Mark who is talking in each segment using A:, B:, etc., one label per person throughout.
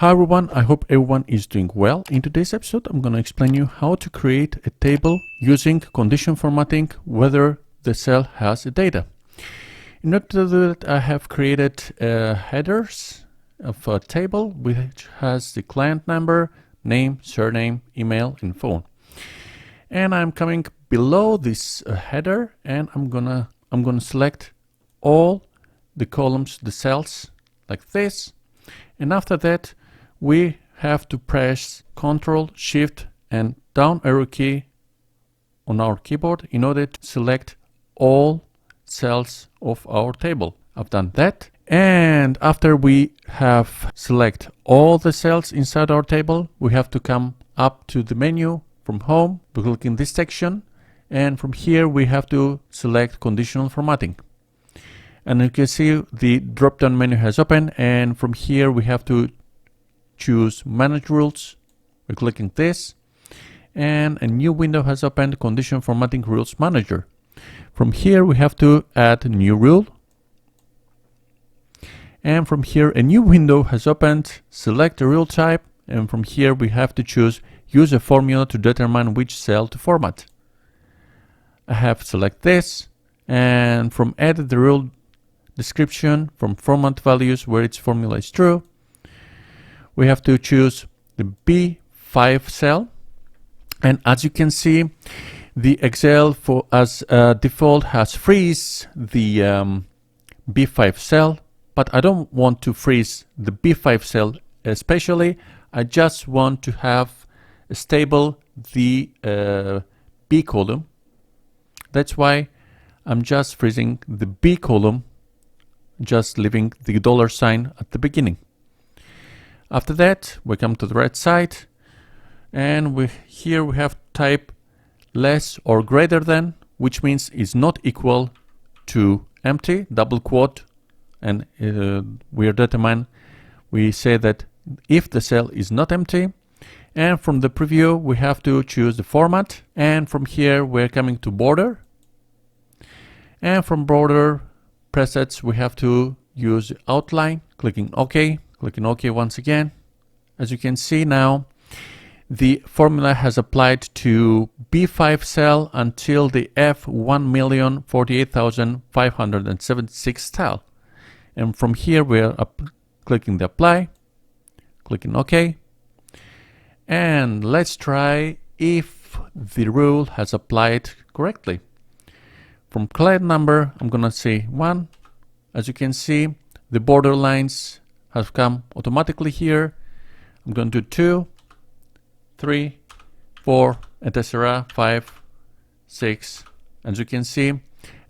A: Hi everyone, I hope everyone is doing well. In today's episode, I'm going to explain you how to create a table using condition formatting, whether the cell has data. In order to do that, I have created headers of a table which has the client number, name, surname, email, and phone. And I'm coming below this header, and I'm gonna select all the columns, the cells, like this. And after that, we have to press Ctrl, Shift, and down arrow key on our keyboard in order to select all cells of our table. I've done that. And after we have select all the cells inside our table, we have to come up to the menu from home. We click in this section, and from here we have to select conditional formatting. And you can see the drop-down menu has opened, and from here we have to choose Manage Rules. We're clicking this, and a new window has opened, Condition Formatting Rules Manager. From here we have to add a new rule, and from here a new window has opened, select a rule type, and from here we have to choose Use a formula to determine which cell to format. I have select this, and from Edit the rule description, from format values where its formula is true, we have to choose the B5 cell. And as you can see, the Excel for as default has freeze the B5 cell, but I don't want to freeze the B5 cell especially. I just want to have stable the B column. That's why I'm just freezing the B column, just leaving the $sign at the beginning. After that, we come to the right side, and here we have type less or greater than, which means is not equal to empty, double quote, and we say that if the cell is not empty. And from the preview, we have to choose the format, and from here we're coming to border, and from border presets we have to use outline, clicking OK once again. As you can see now, the formula has applied to B5 cell until the F1,048,576 cell, and from here we're clicking the apply, clicking OK. And let's try if the rule has applied correctly. From client number, I'm gonna say 1. As you can see, the border lines have come automatically here. I'm going to do 2, 3, 4, etc. 5, 6. As you can see,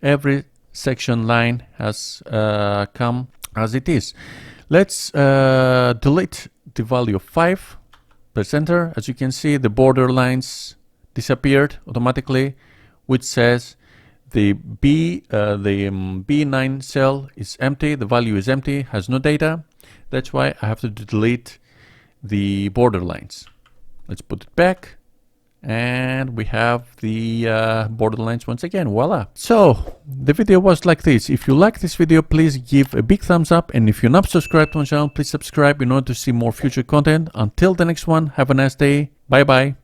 A: every section line has come as it is. Let's delete the value of 5. Press enter. As you can see, the border lines disappeared automatically, which says the B9 cell is empty, the value is empty, has no data. That's why I have to delete the border lines. Let's put it back, and we have the border lines once again. Voila! So the video was like this. If you like this video, please give a big thumbs up, and if you're not subscribed to my channel, please subscribe in order to see more future content. Until the next one, have a nice day. Bye bye.